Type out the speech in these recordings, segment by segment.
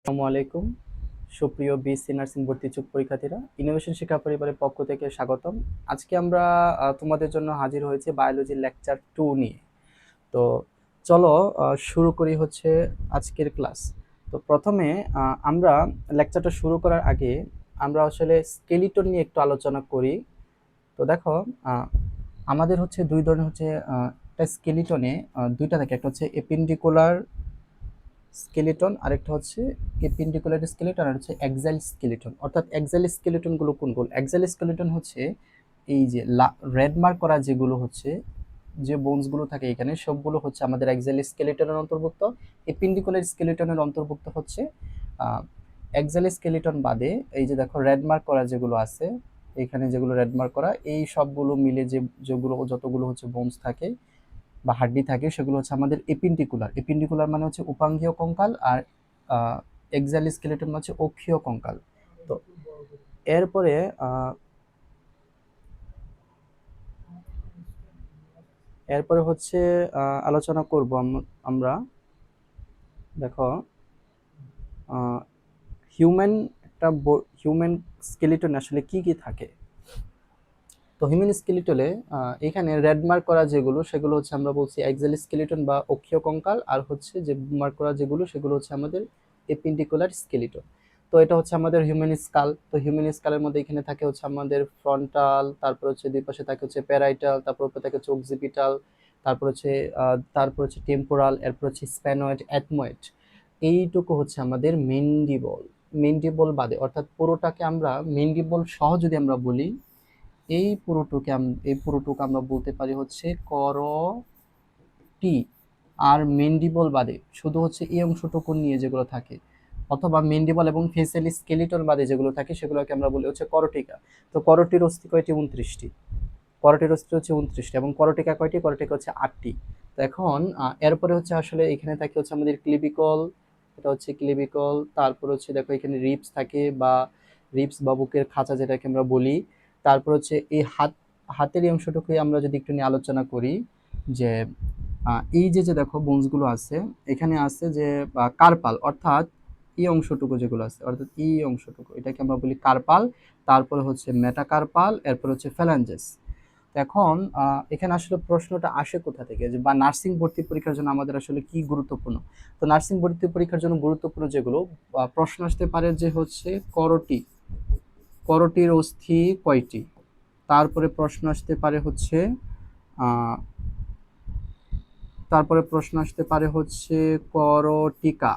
আসসালামু আলাইকুম সুপ্রিয় বিএসসি নার্সিং ভর্তি ইচ্ছুক পরীক্ষার্থীরা, ইনোভেশন শিক্ষা পরিবারের পক্ষ থেকে স্বাগতম। আজকে আমরা তোমাদের জন্য হাজির হয়েছি বায়োলজি লেকচার 2 নিয়ে। তো চলো শুরু করি হচ্ছে আজকের ক্লাস। তো প্রথমে আমরা লেকচারটা শুরু করার আগে আমরা আসলে স্কেলিটন নিয়ে একটু আলোচনা করি। তো দেখো, আমাদের হচ্ছে দুই ধরনের হচ্ছে একটা স্কেলিটনে দুইটা থাকে, একটা হচ্ছে এপিন্ডিকুলার স্কেলিটন, আরেকটা হচ্ছে এপিন্ডিকুলার স্কেলিটন, আর হচ্ছে এক্সাইল স্কেলিটন। অর্থাৎ এক্সাইল স্কেলিটন গুলো কোনগুলো? এক্সাইল স্কেলিটন হচ্ছে এই যে রেড মার্ক করা যেগুলো হচ্ছে, যে বোনস গুলো থাকে এখানে সবগুলো হচ্ছে আমাদের এক্সাইল স্কেলিটনের অন্তর্ভুক্ত। এপিন্ডিকুলার স্কেলিটনের অন্তর্ভুক্ত হচ্ছে এক্সাইল স্কেলিটন বাদে এই যে দেখো রেড মার্ক করা যেগুলো আছে, এখানে যেগুলো রেড মার্ক করা, এই সবগুলো মিলে যেগুলো যতগুলো হচ্ছে বোনস থাকে বা হাড্ডি থাকে সেগুলো হচ্ছে আমাদের এপিন্ডিকুলার। এপিন্ডিকুলার মানে হচ্ছে উপাঙ্গীয় কঙ্কাল, আর এক্সাইল স্কেলেটন মানে হচ্ছে অক্ষীয় কঙ্কাল। তো এরপরে এরপরে হচ্ছে আলোচনা করব আমরা। দেখো, হিউম্যান একটা হিউম্যান স্কেলিটন আসলে কি কি থাকে। তো হিউম্যান স্কেলিটনে এখানে রেড মার্ক করা যেগুলো সেগুলো হচ্ছে আমরা বলছি এক্সাইল স্কেলিটন বা অক্ষীয় কঙ্কাল, আর হচ্ছে যে মার্ক করা যেগুলো সেগুলো হচ্ছে আমাদের এপিন্ডিকুলার স্কেলিটন। তো এটা হচ্ছে আমাদের হিউম্যান স্কাল। তো হিউম্যান স্কালের মধ্যে এখানে থাকে হচ্ছে আমাদের ফ্রন্টাল, তারপর হচ্ছে দুই পাশে থাকে হচ্ছে প্যারাইটাল, তারপর উপরে থাকে হচ্ছে অক্সিপিটাল, তারপর হচ্ছে টেম্পোরাল, এরপর হচ্ছে স্প্যানয়েড, অ্যাথময়েড। এইটুকু হচ্ছে আমাদের মেন্ডিবল। মেন্ডিবল বাদে অর্থাৎ পুরোটাকে আমরা মেন্ডিবল সহ যদি আমরা বলি, এই পুরোটুকু আমরা বলতে পারি হচ্ছে করটি। আর মেন্ডিবল বাদে শুধু হচ্ছে এই অংশটুকু নিয়ে যেগুলো থাকে, অথবা মেন্ডিবল এবং ফেসিয়াল স্কেলিটন বাদে যেগুলো থাকে সেগুলোকে আমরা বলি হচ্ছে করটিকা। তো করটির অস্থি কয়টি? 29টি। করটির অস্থি হচ্ছে 29টি, এবং করটিকা কয়টি? করটিকা হচ্ছে 8টি। তো এখন এরপরে হচ্ছে আসলে এখানে থাকে হচ্ছে আমাদের ক্লিবিকল। এটা হচ্ছে ক্লিবিকল। তারপর হচ্ছে দেখো এখানে রিবস থাকে, বা রিবস বা বুকের খাঁচা যেটাকে আমরা বলি। তারপর হচ্ছে এই হাতের এই অংশটুকুই আমরা যদি একটু নিয়ে আলোচনা করি, যে এই যে যে দেখো বোনসগুলো আছে, এখানে আছে যে কার্পাল, অর্থাৎ এই অংশটুকু যেগুলো আছে, অর্থাৎ এই অংশটুকু, এটাকে আমরা বলি কার্পাল। তারপরে হচ্ছে মেটাকার্পাল, এরপর হচ্ছে ফ্যালাঞ্জেস। এখন এখানে আসলে প্রশ্নটা আসে কোথা থেকে, যে বা নার্সিং ভর্তি পরীক্ষার জন্য আমাদের আসলে কি গুরুত্বপূর্ণ। তো নার্সিং ভর্তি পরীক্ষার জন্য গুরুত্বপূর্ণ যেগুলো প্রশ্ন আসতে পারে, যে হচ্ছে করটি, করটির অস্থি কয়টি। তারপরে প্রশ্ন আসতে পারে হচ্ছে আহ, তারপরে প্রশ্ন আসতে পারে হচ্ছে করটিকা,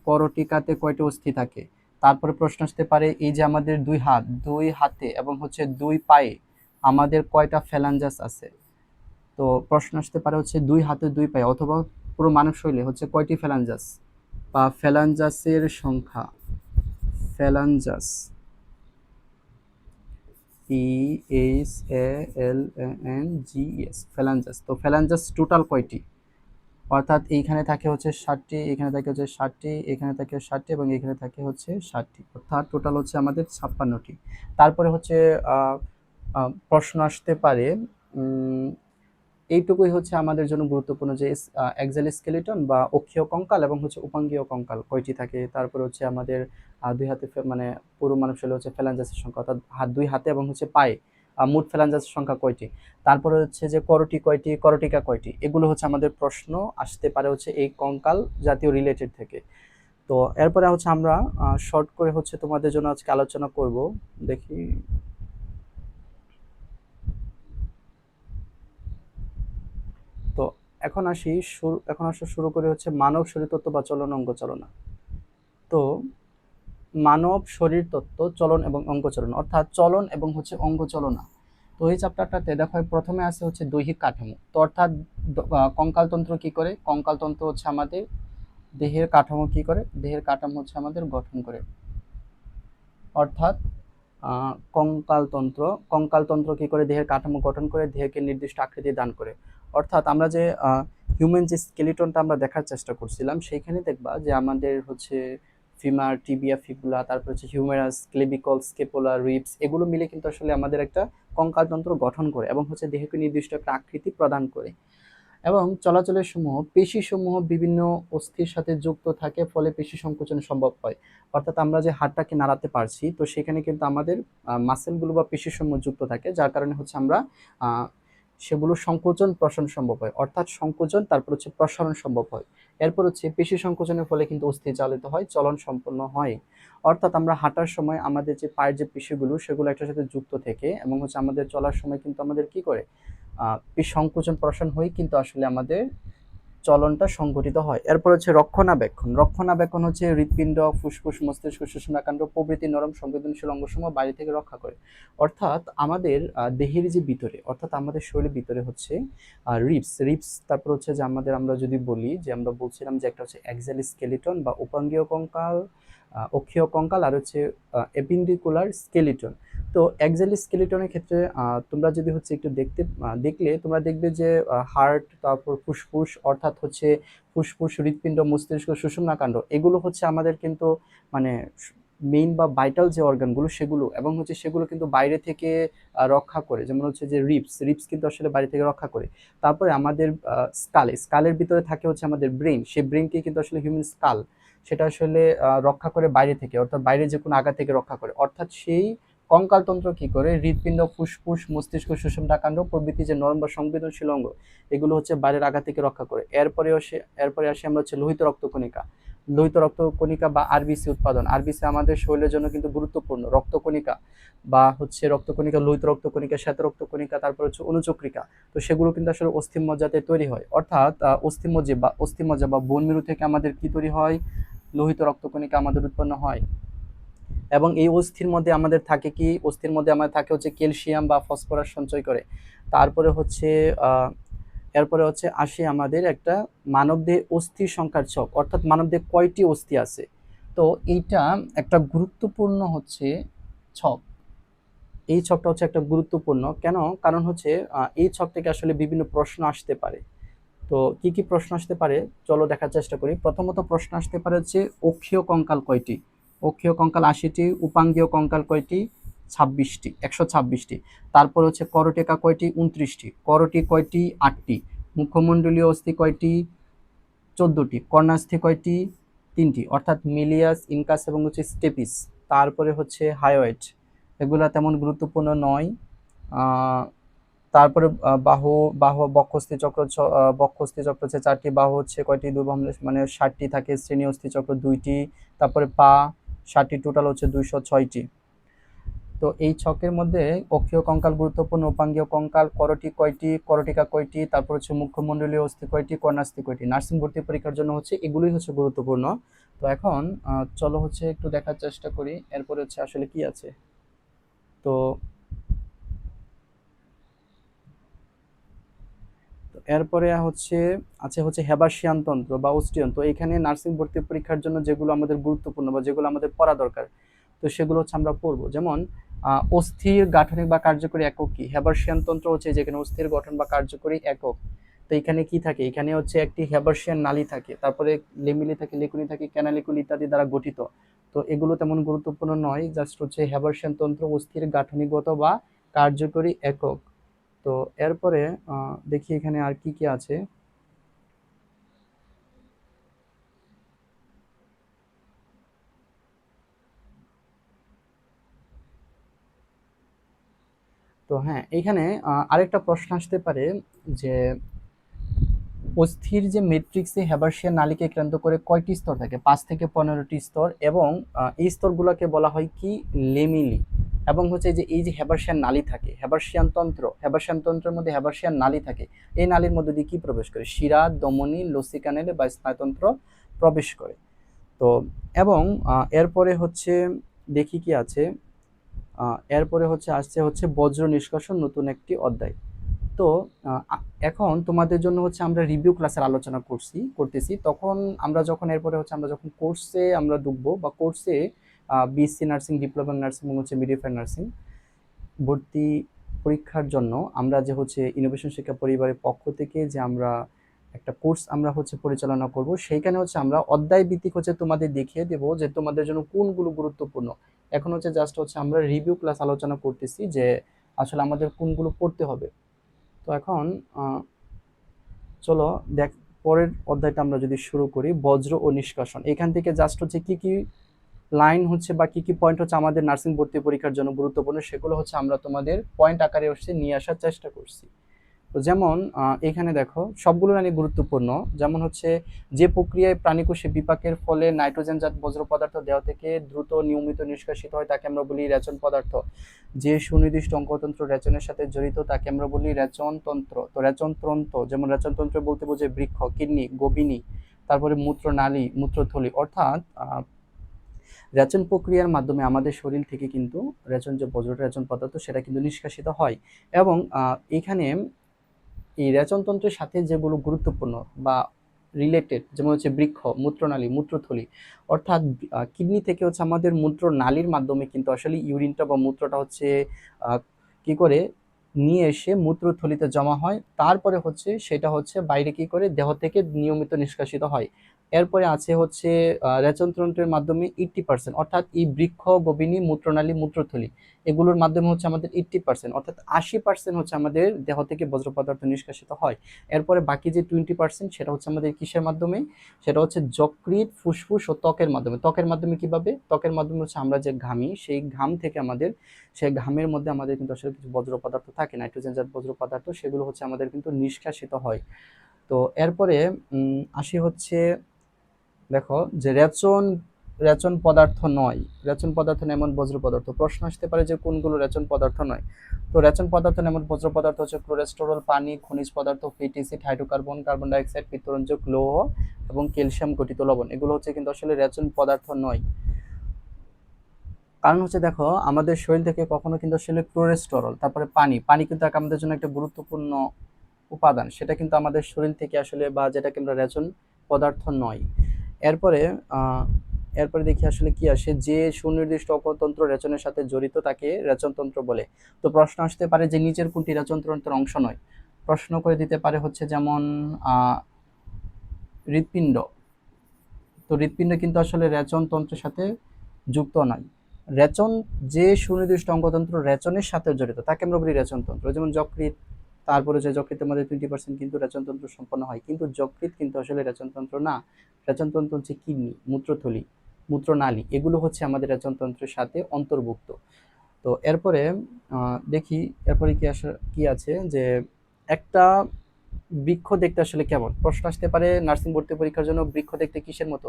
করটিকাতে কয়টি অস্থি থাকে। তারপরে প্রশ্ন আসতে পারে এই যে আমাদের দুই হাতে এবং হচ্ছে দুই পায়ে আমাদের কয়টা ফ্যালাঞ্জাস আছে। তো প্রশ্ন আসতে পারে হচ্ছে দুই হাতে দুই পায়ে অথবা পুরো মানব শরীরে হচ্ছে কয়টি ফ্যালাঞ্জাস, বা ফ্যালাঞ্জাসের সংখ্যা। ফ্যালাঞ্জাস, PHALANGES, ফ্যালাঞ্জাস। তো ফ্যালাঞ্জাস টোটাল কয়টি? অর্থাৎ এইখানে থাকে হচ্ছে 60টি, এখানে থাকে হচ্ছে 60টি, এখানে থাকে 60টি, এবং এখানে থাকে হচ্ছে 60টি, অর্থাৎ টোটাল হচ্ছে আমাদের 56টি। তারপরে হচ্ছে প্রশ্ন আসতে পারে, এইটুকুই হচ্ছে আমাদের জন্য গুরুত্বপূর্ণ, যে এক্সাইল স্কেলিটন বা অক্ষীয় কঙ্কাল এবং হচ্ছে উপাঙ্গীয় কঙ্কাল কয়টি থাকে। তারপরে হচ্ছে আমাদের দুই হাতে মানে পুরো মানব শরীরে হচ্ছে ফ্যালাঞ্জাসের সংখ্যা, অর্থাৎ দুই হাতে এবং হচ্ছে পায়ে মোট ফ্যালাঞ্জাসের সংখ্যা কয়টি। তারপরে হচ্ছে যে করটি কয়টি, করটিকা কয়টি, এগুলো হচ্ছে আমাদের প্রশ্ন আসতে পারে হচ্ছে এই কঙ্কাল জাতীয় রিলেটেড থেকে। তো এরপরে হচ্ছে আমরা শর্ট করে হচ্ছে তোমাদের জন্য আজকে আলোচনা করব। দেখি, তো এখন আসা শুরু করে হচ্ছে মানব শরীর তত্ত্ব বা চলন অঙ্গ চালনা। তো মানব শরীর তত্ত্ব, চলন এবং অঙ্গ চালনা, অর্থাৎ চলন এবং হচ্ছে অঙ্গ চালনা। তো এই চ্যাপ্টারটাতে দেখো প্রথমে আছে হচ্ছে দৈহিক কাঠামো। তো অর্থাৎ কঙ্কালতন্ত্র কি করে, কঙ্কালতন্ত্র হচ্ছে আমাদের দেহের কাঠামো কি করে, দেহের কাঠামো হচ্ছে আমাদের গঠন করে। অর্থাৎ কঙ্কালতন্ত্র, কঙ্কালতন্ত্র কি করে, দেহের কাঠামো গঠন করে, দেহকে নির্দিষ্ট আকৃতি দান করে। অর্থাৎ আমরা যে হিউম্যান যে স্কেলিটনটা আমরা দেখার চেষ্টা করছিলাম, সেইখানে দেখবা যে আমাদের হচ্ছে ফিমার, টিবিয়া, ফিবুলা, তারপর হচ্ছে হিউমেরাস, ক্লেভিকল, স্কেপুলা, রিবস, এগুলো মিলে কিন্তু আসলে আমাদের একটা কঙ্কালতন্ত্র গঠন করে এবং হচ্ছে দেহকে নির্দিষ্ট একটা আকৃতি প্রদান করে। এবং চলাচলের সমূহ পেশিসমূহ বিভিন্ন অস্থির সাথে যুক্ত থাকে, ফলে পেশি সংকোচন সম্ভব হয়। অর্থাৎ আমরা যে হাড়টাকে নাড়াতে পারছি, তো সেখানে কিন্তু আমাদের মাসেলগুলো বা পেশিসমূহ যুক্ত থাকে, যার কারণে হচ্ছে আমরা সেগুলো সংকোচন প্রসারণ সম্ভব হয়। অর্থাৎ সংকোচন তারপর হচ্ছে প্রসারণ সম্ভব হয়। এরপর হচ্ছে পেশি সংকোচনের ফলে কিন্তু অস্থি চালিত হয়, চলন সম্পন্ন হয়। অর্থাৎ আমরা হাঁটার সময় আমাদের যে পায়ের যে পেশিগুলো সেগুলো একটার সাথে যুক্ত থেকে এবং হচ্ছে আমাদের চলার সময় কিন্তু আমাদের কি করে সংকোচন প্রসারণ হয়ে কিন্তু আসলে আমাদের চলনটা সংঘটিত হয়। এরপর হচ্ছে রক্ষণাবেক্ষণ। রক্ষণাবেক্ষণ হচ্ছে হৃৎপিণ্ড, ফুসফুস, মস্তিষ্ক, সুষুম্নাকাণ্ড প্রভৃতি নরম সংবেদনশীল অঙ্গসমূহ বাইরে থেকে রক্ষা করে। অর্থাৎ আমাদের দেহের যে ভিতরে, অর্থাৎ আমাদের শরীরের ভিতরে হচ্ছে রিবস, তারপর হচ্ছে যে আমরা যদি বলি যে আমরা বলছিলাম যে একটা হচ্ছে অ্যাক্সাল স্কেলিটন বা উপাঙ্গীয় কঙ্কাল, অক্ষীয় কঙ্কাল, আর হচ্ছে এপিন্ডিকুলার স্কেলিটন। তো অ্যাক্সাল স্কেলিটনের ক্ষেত্রে তোমরা যদি হচ্ছে একটু দেখলে তোমরা দেখবে যে হার্ট, তারপর ফুসফুস, অর্থাৎ হচ্ছে ফুসফুস, হৃৎপিণ্ড, মস্তিষ্ক, সুষুম্নাকাণ্ড, এগুলো হচ্ছে আমাদের কিন্তু মানে মেইন বা ভাইটাল যে অর্গানগুলো সেগুলো, এবং হচ্ছে সেগুলো কিন্তু বাইরে থেকে রক্ষা করে। যেমন হচ্ছে যে রিবস কিন্তু আসলে বাইরে থেকে রক্ষা করে। তারপরে আমাদের স্কালের ভিতরে থাকে হচ্ছে আমাদের ব্রেন, সেই ব্রেনকে কিন্তু আসলে হিউম্যান স্কাল, সেটা আসলে রক্ষা করে বাইরে থেকে, অর্থাৎ বাইরে যে কোনো আঘাত থেকে রক্ষা করে। অর্থাৎ সেই কঙ্কালতন্ত্র কি করে হৃৎপিণ্ড, ফুসফুস, মস্তিষ্ক, সুষুম্নাকাণ্ড প্রভৃতি যে নরম বা সংবেদনশীল অঙ্গ, এগুলো হচ্ছে বাইরের আঘাত থেকে রক্ষা করে। এরপরে আসি আমরা হচ্ছে লোহিত রক্তকণিকা। লোহিত রক্তকণিকা বা আরবিসি উৎপাদন। আরবিসি আমাদের শরীরের জন্য কিন্তু গুরুত্বপূর্ণ। রক্তকণিকা বা হচ্ছে রক্তকণিকা, লোহিত রক্তকণিকা, শ্বেত রক্তকণিকা, তারপর হচ্ছে অনুচক্রিকা। তো সেগুলো কিন্তু আসলে অস্থিমজ্জাতে তৈরি হয়। অর্থাৎ অস্থিমজ্জা বা বোন মেরু থেকে আমাদের কি তৈরি হয়? লোহিত রক্তকণিকা আমাদের উৎপন্ন হয়। এবং এই অস্থির মধ্যে আমাদের থাকে হচ্ছে ক্যালসিয়াম বা ফসফরাস সঞ্চয় করে। তারপরে হচ্ছে এরপরে হচ্ছে আসে আমাদের একটা মানবদেহে অস্থির সংখ্যার ছক, অর্থাৎ মানবদেহে কয়টি অস্থি আছে। তো এইটা একটা গুরুত্বপূর্ণ হচ্ছে ছক। এই ছকটা হচ্ছে একটা গুরুত্বপূর্ণ কেন? কারণ হচ্ছে এই ছক থেকে আসলে বিভিন্ন প্রশ্ন আসতে পারে। তো কি কি প্রশ্ন আসতে পারে চলো দেখার চেষ্টা করি। প্রথমত প্রশ্ন আসতে পারে হচ্ছে অক্ষীয় কঙ্কাল কয়টি? অক্ষীয় কঙ্কাল ৮০টি। উপাঙ্গীয় কঙ্কাল কয়টি? ২৬টি, ১২৬টি। তারপর হচ্ছে করটিকা কয়টি? ২৯টি। করটি কয়টি? ৮টি। মুখমণ্ডলীয় অস্থি কয়টি? ১৪টি। কর্ণাস্থি কয়টি? ৩টি, অর্থাৎ মিলিয়াস, ইনকাস এবং হচ্ছে স্টেপিস। তারপরে হচ্ছে হায়োয়েড, এগুলা তেমন গুরুত্বপূর্ণ নয়। তারপরে বাহু বাহু বক্ষস্থি চক্র, বক্ষস্থি চক্র হচ্ছে ৪টি। বাহু হচ্ছে কয়টি? দুই বাহু মানে ৬০টি থাকে। শ্রেণী অস্থি চক্র ২টি। তারপরে পা ৬০টি, টোটাল হচ্ছে ২০৬টি। তো এই ছকের মধ্যে অক্ষীয় কঙ্কাল গুরুত্বপূর্ণ, উপাঙ্গীয় কঙ্কাল, করটি কয়টি, করটিকা কয়টি, তারপর হচ্ছে মুখ্যমণ্ডলীয় অস্থি কয়টি, কর্ণাস্থি কয়টি। নার্সিং ভর্তি পরীক্ষার জন্য হচ্ছে এগুলোই হচ্ছে গুরুত্বপূর্ণ। তো এখন চলো হচ্ছে একটু দেখার চেষ্টা করি এরপরে হচ্ছে আসলে কি আছে। তো এরপরে হচ্ছে হেবাসিয়ান তন্ত্র বা অস্ট্রিয়ন। তো এখানে নার্সিং ভর্তি পরীক্ষার জন্য যেগুলো আমাদের গুরুত্বপূর্ণ বা যেগুলো আমাদের পড়া দরকার, তো সেগুলো হচ্ছে আমরা পড়বো। যেমন অস্থির গাঠনিক বা কার্যকরী একক কি? হেবাসিয়ান তন্ত্র হচ্ছে যেখানে অস্থির গঠন বা কার্যকরী একক। তো এখানে কি থাকে? এখানে হচ্ছে একটি হেবাসিয়ান নালী থাকে, তারপরে লেমিলি থাকে, লেকুনি থাকে, ক্যানালিকুল ইত্যাদি দ্বারা গঠিত। তো এগুলো তেমন গুরুত্বপূর্ণ নয়, জাস্ট হচ্ছে হেবাসিয়ান তন্ত্র অস্থির গাঠনিকগত বা কার্যকরী একক। তো এরপরে দেখি এখানে আর কি কি আছে। তো হ্যাঁ, এখানে আরেকটা প্রশ্ন আসতে পারে যে অস্থির যে মেট্রিক্সে হেবার্সিয়ান নালীকে কেন্দ্র করে কয়টি স্তর থাকে? ৫ থেকে ১৫টি স্তর, এবং এই স্তরগুলোকে বলা হয় কি? লেমিলি। এবং হচ্ছে যে এই যে হেবার্সিয়ান নালী থাকে, হেবার্সিয়ান তন্ত্রের মধ্যে হেবার্সিয়ান নালী থাকে। এই নালীর মধ্যে দিয়ে কি প্রবেশ করে? শিরা, ধমনী, লসিকানেলে বা স্নায়ুতন্ত্র প্রবেশ করে। তো এবং এরপরে হচ্ছে দেখি কি আছে। এরপরে আসছে বজ্র নিষ্কাশন, নতুন একটি অধ্যায়। তো এখন তোমাদের জন্য হচ্ছে আমরা রিভিউ ক্লাসের আলোচনা করতেছি। তখন আমরা যখন কোর্সে আমরা ঢুকবো বা কোর্সে বিএসসি নার্সিং, ডিপ্লোমা নার্সিং এবং হচ্ছে মিডওয়াইফারি নার্সিং ভর্তি পরীক্ষার জন্য আমরা যে হচ্ছে ইনোভেশন শিক্ষা পরিবারের পক্ষ থেকে যে আমরা একটা কোর্স আমরা হচ্ছে পরিচালনা করব, সেইখানে হচ্ছে আমরা অধ্যায় ভিত্তিক হচ্ছে তোমাদের দেখিয়ে দেব যে তোমাদের জন্য কোনগুলো গুরুত্বপূর্ণ। এখন হচ্ছে জাস্ট হচ্ছে আমরা রিভিউ ক্লাস আলোচনা করতেছি যে আসলে আমাদের কোনগুলো পড়তে হবে। তো এখন চলো দেখ, পরের অধ্যায়টা আমরা যদি শুরু করি, বজ্র ও নিষ্কাশন। এখান থেকে জাস্ট হচ্ছে কি কি লাইন হচ্ছে বা কি কি পয়েন্ট হচ্ছে আমাদের নার্সিং ভর্তি পরীক্ষার জন্য গুরুত্বপূর্ণ, সেগুলো হচ্ছে আমরা তোমাদের পয়েন্ট আকারে হচ্ছে নিয়ে আসার চেষ্টা করছি। তো যেমন এখানে দেখো সবগুলো লাইনই গুরুত্বপূর্ণ। যেমন হচ্ছে, যে প্রক্রিয়ায় প্রাণীকোষে বিপাকের ফলে নাইট্রোজেনজাত বজ্র পদার্থ দেহ থেকে দ্রুত নিয়মিত নিষ্কাশিত হয় তাকে আমরা বলি রেচন পদার্থ। যে সুনির্দিষ্ট অঙ্গতন্ত্র রেচনের সাথে জড়িত তাকে আমরা বলি রেচন তন্ত্র। তো রেচন তন্ত্র, যেমন রেচন তন্ত্র বলতে বোঝে বৃক্ষ, কিডনি, গবিনী, তারপরে মূত্রনালী, মূত্রথলি। অর্থাৎ রেচন প্রক্রিয়ার মাধ্যমে আমাদের শরীর থেকে কিন্তু রেচন, যে বজ্রটা রেচন পদার্থ, সেটা কিন্তু নিষ্কাশিত হয়। এবং এখানে এই রেচনতন্ত্রের সাথে যেগুলো গুরুত্বপূর্ণ বা রিলেটেড, যেমন হচ্ছে বৃক্ষ, মূত্রনালী, মূত্রথলি। অর্থাৎ কিডনি থেকে হচ্ছে আমাদের মূত্রনালীর মাধ্যমে কিন্তু আসলে ইউরিনটা বা মূত্রটা হচ্ছে কি করে নিয়ে এসে মূত্রথলিতে জমা হয়, তারপরে হচ্ছে সেটা হচ্ছে বাইরে কি করে দেহ থেকে নিয়মিত নিষ্কাশিত হয়। এরপরে আছে হচ্ছে রেচনতন্ত্রের মাধ্যমে 80%, অর্থাৎ এই বৃক্ষ, গবিনী, মূত্রনালী, মূত্রথলি, এগুলোর মাধ্যমে হচ্ছে আমাদের 80%, অর্থাৎ 80% হচ্ছে আমাদের দেহ থেকে বজ্র পদার্থ নিষ্কাশিত হয়। এরপরে বাকি যে 20% সেটা হচ্ছে আমাদের কিসের মাধ্যমে, সেটা হচ্ছে যকৃৎ, ফুসফুস ও ত্বকের মাধ্যমে। ত্বকের মাধ্যমে কিভাবে? ত্বকের মাধ্যমে হচ্ছে আমরা যে ঘামি, সেই ঘাম থেকে আমাদের, সেই ঘামের মধ্যে আমাদের কিন্তু আসলে কিছু বজ্র পদার্থ থাকে, নাইট্রোজেনজাত বজ্র পদার্থ, সেগুলো হচ্ছে আমাদের কিন্তু নিষ্কাশিত হয়। তো এরপরে আসি হচ্ছে, দেখো যে রেচন, রেচন পদার্থ নয়, রেচন পদার্থ নয় এমন বজ্র পদার্থ। প্রশ্ন আসতে পারে যে কোনগুলো রেচন পদার্থ নয়। তো রেচন পদার্থ নয় এমন বজ্র পদার্থ হচ্ছে কোলেস্টেরল, পানি, খনিজ পদার্থ, fatty acid, hydrocarbon, carbon dioxide, পিত্তরঞ্জক, লৌহ এবং ক্যালসিয়াম গঠিত লবণ। এগুলো হচ্ছে কিন্তু আসলে রেচন পদার্থ নয়। কারণ হচ্ছে দেখো, আমাদের শরীর থেকে কখনো কিন্তু আসলে কোলেস্টেরল, তারপরে পানি, পানি কিন্তু আমাদের জন্য একটা গুরুত্বপূর্ণ উপাদান, সেটা কিন্তু আমাদের শরীর থেকে আসলে, বা যেটাকে আমরা রেচন পদার্থ নয়। এরপরে আহ এরপরে দেখি আসলে কি আসে, যে সুনির্দিষ্ট অপতন্ত্র রেচনের সাথে জড়িত তাকে রেচনতন্ত্র বলে। তো প্রশ্ন আসতে পারে যে নিচের কোনটি রেচনতন্ত্রের অংশ নয়। প্রশ্ন করে দিতে পারে হচ্ছে যেমন হৃৎপিণ্ড। তো হৃৎপিণ্ড কিন্তু আসলে রেচনতন্ত্রের সাথে যুক্ত নয়। রেচন, যে সুনির্দিষ্ট অঙ্গতন্ত্র রেচনের সাথে জড়িত তাকে আমরা বলি রেচনতন্ত্র। যেমন যকৃৎ, তারপরে যে যকৃতের মধ্যে 20% কিন্তু রেচনতন্ত্র সম্পন্ন হয়, কিন্তু যকৃৎ কিন্তু আসলে রেচনতন্ত্র না। রেচনতন্ত্র হচ্ছে কিডনি, মূত্রথলি, মূত্রনালী, এগুলো হচ্ছে আমাদের রেচনতন্ত্রের সাথে অন্তর্ভুক্ত। তো এরপরে দেখি এরপরে কি আছে, যে একটা বৃক্ষ দেখতে আসলে কেমন। প্রশ্ন আসতে পারে নার্সিং ভর্তি পরীক্ষার জন্য, বৃক্ষ দেখতে কিসের মতো?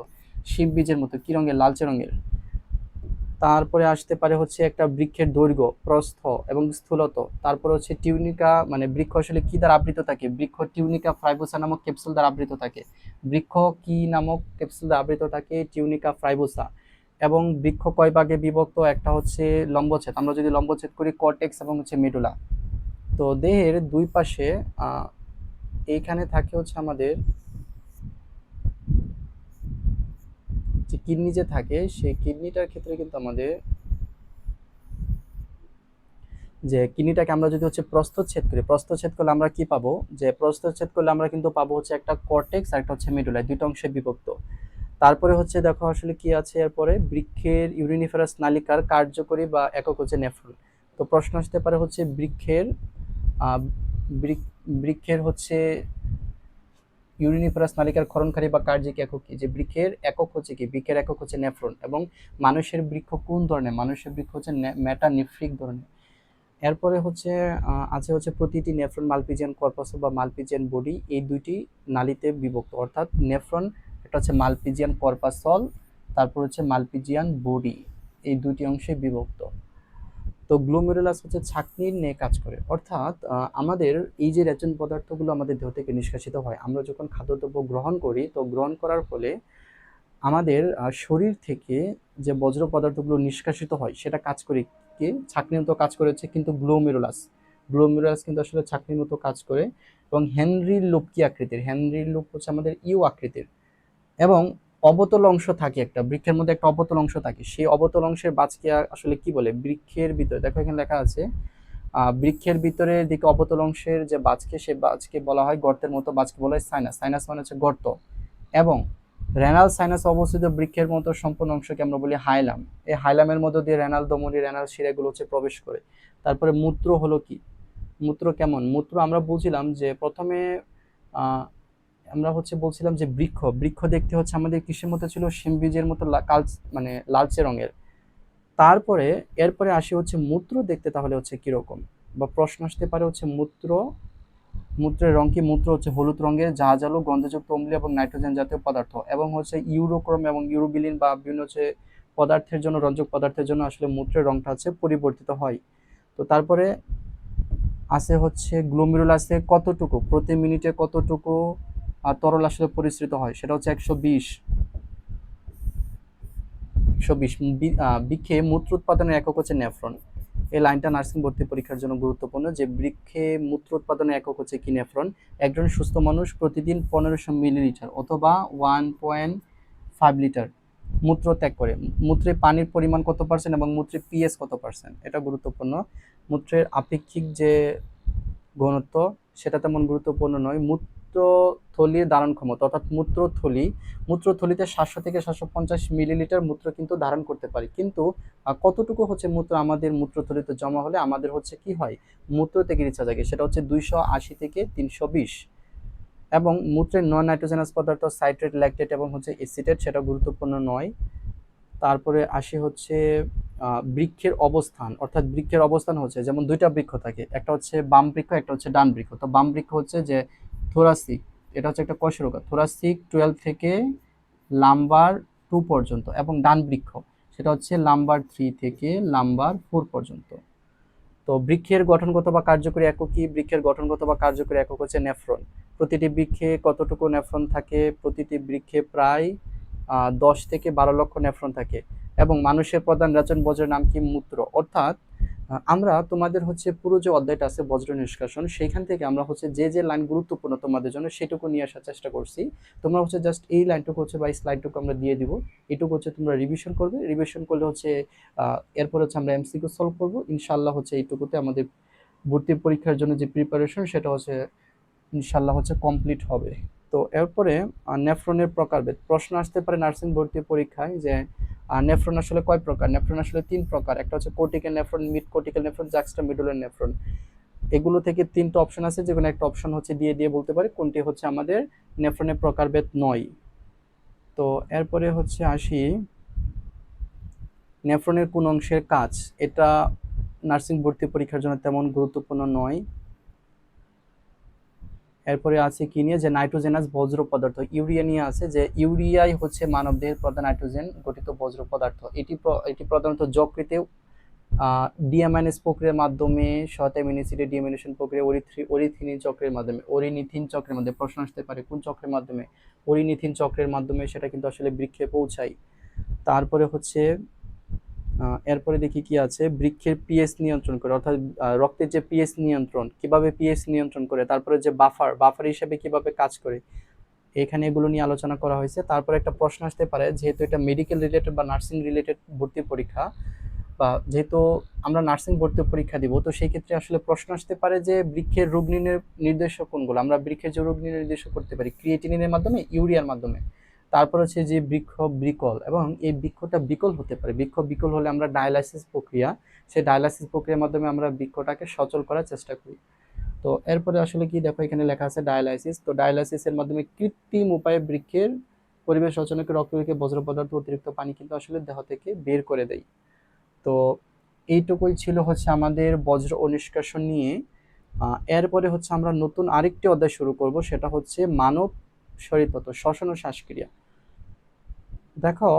শিব বীজের মতো। কি রঙের? লালচে রঙের। তারপরে আসতে পারে হচ্ছে একটা বৃক্ষের দৈর্ঘ্য, প্রস্থ এবং স্থূলতা। তারপরে হচ্ছে টিউনিকা, মানে বৃক্ষ আসলে কি দ্বারা আবৃত থাকে? বৃক্ষ টিউনিকা ফ্রাইবোসা নামক ক্যাপসুল দ্বারা আবৃত থাকে। বৃক্ষ কি নামক ক্যাপসুল দ্বারা আবৃত থাকে? টিউনিকা ফ্রাইবোসা। এবং বৃক্ষ কয় ভাগে বিভক্ত? একটা হচ্ছে লম্বচ্ছেদ, আমরা যদি লম্বচ্ছেদ করি, কর্টেক্স এবং হচ্ছে মেডুলা। তো দেহের দুই পাশে এইখানে থাকে হচ্ছে আমাদের যে কিডনি যে থাকে, সেই কিডনিটার ক্ষেত্রে কিন্তু আমাদের, যে কিডনিটাকে আমরা যদি হচ্ছে প্রস্থচ্ছেদ করি, প্রস্থচ্ছেদ করলে আমরা কি পাবো? যে প্রস্থচ্ছেদ করলে আমরা কিন্তু পাবো হচ্ছে একটা কর্টেক্স আর একটা হচ্ছে মেডুলা, দুটো অংশে বিভক্ত। তারপরে হচ্ছে দেখো আসলে কি আছে এরপরে, বৃক্ষের ইউরিনিফেরাস নালিকার কার্যকরী বা একক হচ্ছে নেফ্রন। তো প্রশ্ন আসতে পারে হচ্ছে বৃক্ষের আহ, বৃক্ষের হচ্ছে ইউরিনিফেরাস নালিকার ক্ষরণকারী বা কার্যিক একক কি? যে বৃক্ষের একক হচ্ছে কি? বৃক্ষের একক হচ্ছে নেফ্রন। এবং মানুষের বৃক্ষ কোন ধরনের? মানুষের বৃক্ষ হচ্ছে মেটানেফ্রিক ধরনের। এরপরে হচ্ছে আছে হচ্ছে প্রতিটি নেফ্রন মালপিজিয়ান কর্পাস বা মালপিজিয়ান বডি, এই দুইটি নালীতে বিভক্ত। অর্থাৎ নেফ্রন একটা হচ্ছে মালপিজিয়ান কর্পাসল, তারপর হচ্ছে মালপিজিয়ান বডি, এই দুইটি অংশে বিভক্ত। তো গ্লোমেরুলাস হচ্ছে ছাঁকনির ন্যায় কাজ করে। অর্থাৎ আমাদের এই যে রেচন পদার্থগুলো আমাদের দেহ থেকে নিষ্কাশিত হয়, আমরা যখন খাদ্যদ্রব্য গ্রহণ করি, তো গ্রহণ করার ফলে আমাদের শরীর থেকে যে বজ্র পদার্থগুলো নিষ্কাশিত হয়, সেটা কাজ করে কি? ছাঁকনির মতো কাজ করেছে কিন্তু গ্লোমেরুলাস। গ্লোমেরুলাস কিন্তু আসলে ছাঁকনির মতো কাজ করে। এবং হেনরির লুপ কি আকৃতির? হেনরির লুপ হচ্ছে আমাদের ইউ আকৃতির। এবং অবতল অংশ থাকে, একটা বৃক্ষের মধ্যে একটা অবতল অংশ থাকে, সেই অবতল অংশের বাজকে আসলে কি বলে? বৃক্ষের ভিতরে দেখো এখানে লেখা আছে, বৃক্ষের ভিতরের দিকে অবতল অংশের যে বাজকে, সে বাজকে বলা হয় গর্তের মতো বাজকে বলা হয় সাইনাস। সাইনাস মানে হচ্ছে গর্ত। এবং রেনাল সাইনাস অবস্থিত বৃক্ষের মতো সম্পূর্ণ অংশকে আমরা বলি হাইলাম। এই হাইলামের মধ্য দিয়ে রেনাল ধমনী, রেনাল শিরাগুলো হচ্ছে প্রবেশ করে। তারপরে মূত্র হলো কি? মূত্র কেমন? মূত্র আমরা বুঝলাম যে প্রথমে আমরা হচ্ছে বলছিলাম যে বৃক্ষ বৃক্ষ দেখতে হচ্ছে আমাদের কিসের মতো ছিল, শিম বীজের মতো মানে লালচে রঙের। তারপরে এরপরে আসি হচ্ছে মূত্র দেখতে তাহলে হচ্ছে কিরকম, বা প্রশ্ন আসতে পারে হচ্ছে মূত্রের রং কি? মূত্র হচ্ছে হলুদ রঙের, জাহাজালো গন্ধযুক্ত অম্লীয় এবং নাইট্রোজেন জাতীয় পদার্থ, এবং হচ্ছে ইউরোক্রোম এবং ইউরোবিলিন বা বিভিন্ন হচ্ছে পদার্থের জন্য, রঞ্জক পদার্থের জন্য আসলে মূত্রের রংটা হচ্ছে পরিবর্তিত হয়। তো তারপরে আছে হচ্ছে গ্লোমেরুলাসে কতটুকু প্রতি মিনিটে কতটুকু তরল আসলে পরিস্রুত হয়, সেটা হচ্ছে 120। বৃক্ষে মূত্র উৎপাদনের একক হচ্ছে নেফ্রন। এই লাইনটা নার্সিং ভর্তি পরীক্ষার জন্য গুরুত্বপূর্ণ, যে বৃক্ষে মূত্র উৎপাদনের একক হচ্ছে কি? নেফ্রন। একজন সুস্থ মানুষ প্রতিদিন 1500 মিলিলিটার অথবা 1.5 লিটার মূত্র ত্যাগ করে। মূত্রে পানির পরিমাণ কত পার্সেন্ট এবং মূত্রে পিএস কত পার্সেন্ট, এটা গুরুত্বপূর্ণ। মূত্রের আপেক্ষিক যে ঘনত্ব সেটা তেমন গুরুত্বপূর্ণ নয়। মূত্রথলির ধারণ ক্ষমতা, অর্থাৎ মূত্রথলিতে 700 থেকে 750 মিলিলিটার মূত্র কিন্তু ধারণ করতে পারি, কিন্তু কতটুকু হচ্ছে মূত্র আমাদের মূত্রথলিতে জমা হলে আমাদের হচ্ছে কি হয়, মূত্র থেকে ইচ্ছা জাগে, সেটা হচ্ছে 280 থেকে 320। এবং মূত্রের নন নাইট্রোজেনাস পদার্থ সাইট্রেট, ল্যাকটেট এবং হচ্ছে এসিটেট, সেটা গুরুত্বপূর্ণ নয়। তারপরে আসি হচ্ছে বৃক্ষের অবস্থান, অর্থাৎ বৃক্ষের অবস্থান হচ্ছে যেমন দুইটা বৃক্ষ থাকে, একটা হচ্ছে বাম বৃক্ষ, একটা হচ্ছে ডান বৃক্ষ। তো বাম বৃক্ষ হচ্ছে যে থোরাসিক, এটা হচ্ছে একটা কশেরুকা, থোরাসিক 12 থেকে লাম্বার 2 পর্যন্ত, এবং ডান বৃক্ষ সেটা হচ্ছে লাম্বার 3 থেকে লাম্বার 4 পর্যন্ত। তো বৃক্ষের গঠনগত বা কার্যকরী একক কি? বৃক্ষের গঠনগত বা কার্যকরী একক হচ্ছে নেফ্রন। প্রতিটি বৃক্ষে কতটুকু নেফ্রন থাকে? প্রতিটি বৃক্ষে প্রায় 10 থেকে 12 লক্ষ নেফ্রন থাকে। এবং মানুষের প্রধান রেচন বজ্রের নাম কি? মূত্র। অর্থাৎ আমরা তোমাদের হচ্ছে পুরো যে অধ্যায়টা আছে বজ্র নিষ্কাশন, সেইখান থেকে আমরা হচ্ছে যে লাইন গুরুত্বপূর্ণ তোমাদের জন্য সেটুকু নিয়ে আসার চেষ্টা করছি। তোমরা হচ্ছে জাস্ট এই লাইনটুকু হচ্ছে বা এই স্লাইডটুকু আমরা দিয়ে দিব, এটুকু হচ্ছে তোমরা রিভিশন করবে। রিভিশন করলে হচ্ছে এরপর হচ্ছে আমরা এমসিকিউ সলভ করবো ইনশাল্লাহ। হচ্ছে এইটুকুতে আমাদের ভর্তি পরীক্ষার জন্য যে প্রিপারেশন সেটা হচ্ছে ইনশাল্লাহ হচ্ছে কমপ্লিট হবে। তো এরপরে নেফ্রনের প্রকারভেদ প্রশ্ন আসতে পারে নার্সিং ভর্তি পরীক্ষায়, যে নেফ্রন আসলে কয় প্রকার? নেফ্রন আসলে 3 প্রকার, একটা হচ্ছে কোর্টিক্যাল নেফ্রন, মিড কোর্টিক্যাল নেফ্রন, জাক্সটা মিডুলার নেফ্রন। এগুলো থেকে 3টা অপশন আছে, যেকোনো একটা অপশন হচ্ছে দিয়ে বলতে পারে কোনটি হচ্ছে আমাদের নেফ্রনের প্রকারভেদ নয়। তো এরপরে হচ্ছে আসি নেফ্রনের কোন অংশের কাজ, এটা নার্সিং ভর্তি পরীক্ষার জন্য তেমন গুরুত্বপূর্ণ নয়। এরপরে আছে কি নিয়ে, যে নাইট্রোজেনাস বজ্র পদার্থ, ইউরিয়া নিয়ে আছে, যে ইউরিয়াই হচ্ছে মানবদেহের প্রধান নাইট্রোজেন গঠিত বজ্র পদার্থ। এটি প্রধানত যকৃতে ডিঅ্যামাইনেজ প্রক্রিয়ার মাধ্যমে, সহায়তা অ্যামিনো অ্যাসিডের ডিঅ্যামিনেশন প্রক্রিয়া, ওরিথিনিন চক্রের মাধ্যমে, ওরিনিথিন চক্রের মাধ্যমে। প্রশ্ন আসতে পারে কোন চক্রের মাধ্যমে? ওরিনিথিন চক্রের মাধ্যমে, সেটা কিন্তু আসলে বৃক্ষে পৌঁছায়। তারপরে হচ্ছে এরপরে দেখি কি আছে, বৃক্ষের পিএইচ নিয়ন্ত্রণ করে, অর্থাৎ রক্তের যে পিএইচ নিয়ন্ত্রণ, কিভাবে পিএইচ নিয়ন্ত্রণ করে। তারপরে যে বাফার হিসেবে কিভাবে কাজ করে, এখানে এগুলো নিয়ে আলোচনা করা হয়েছে। তারপরে একটা প্রশ্ন আসতে পারে, যেহেতু এটা মেডিকেল রিলেটেড বা নার্সিং রিলেটেড ভর্তি পরীক্ষা, বা যেহেতু আমরা নার্সিং ভর্তি পরীক্ষা দিব, তো সেই ক্ষেত্রে আসলে প্রশ্ন আসতে পারে যে বৃক্ষের রোগ নির্ণয়ের নির্দেশক কোনগুলো? আমরা বৃক্ষের যে রোগ নির্ণয় নির্দেশক করতে পারি ক্রিয়েটিনিনের মাধ্যমে, ইউরিয়ার মাধ্যমে। তারপর হচ্ছে যে বৃক্ষ বিকল, এবং এই বৃক্ষটা বিকল হতে পারে, বৃক্ষ বিকল হলে আমরা ডায়ালাইসিস প্রক্রিয়া, সেই ডায়ালাইসিস প্রক্রিয়ার মাধ্যমে আমরা বৃক্ষটাকে সচল করার চেষ্টা করি। তো এরপরে আসলে কি দেখো, এখানে লেখা আছে ডায়ালাইসিস। তো ডায়ালাইসিসের মাধ্যমে কৃত্রিম উপায়ে বৃক্ষের পরিবেশ অচনকে রক্ত থেকে বজ্র পদার্থ, অতিরিক্ত পানি কিন্তু আসলে দেহ থেকে বের করে দেয়। তো এইটুকুই ছিল হচ্ছে আমাদের বজ্র ও নিষ্কাশন নিয়ে। এরপরে হচ্ছে আমরা নতুন আরেকটি অধ্যায় শুরু করব, সেটা হচ্ছে মানব শরীরতত্ত্ব, শ্বসন ও শ্বাসক্রিয়া। দেখো,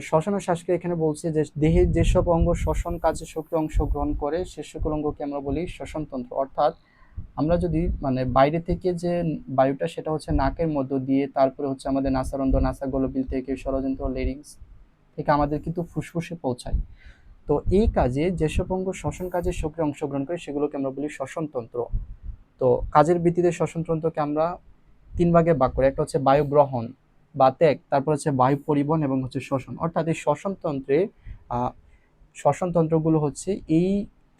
শ্বসন ও শ্বাসক্রিয়া এখানে বলছে যে দেহের যেসব অঙ্গ শ্বসন কাজে সক্রিয় অংশগ্রহণ করে সে সকল অঙ্গকে আমরা বলি শ্বসনতন্ত্র। অর্থাৎ আমরা যদি মানে বাইরে থেকে যে বায়ুটা সেটা হচ্ছে নাকের মধ্য দিয়ে, তারপরে হচ্ছে আমাদের নাসারন্ধ্র, নাসাগোলবিল থেকে, ষড়যন্ত্র, লেরিংস থেকে আমাদের কিন্তু ফুসফুসে পৌঁছায়। তো এই কাজে যেসব অঙ্গ শ্বসন কাজে সক্রিয় অংশগ্রহণ করে সেগুলোকে আমরা বলি শ্বসনতন্ত্র। তো কাজের ভিত্তিতে শ্বসনতন্ত্রকে আমরা 3 ভাগে ভাগ করি, একটা হচ্ছে বায়ু গ্রহণ বা ত্যাগ, তারপর হচ্ছে বায়ু পরিবহন এবং হচ্ছে শ্বসন। অর্থাৎ এই শ্বসনতন্ত্রে শ্বসনতন্ত্রগুলো হচ্ছে এই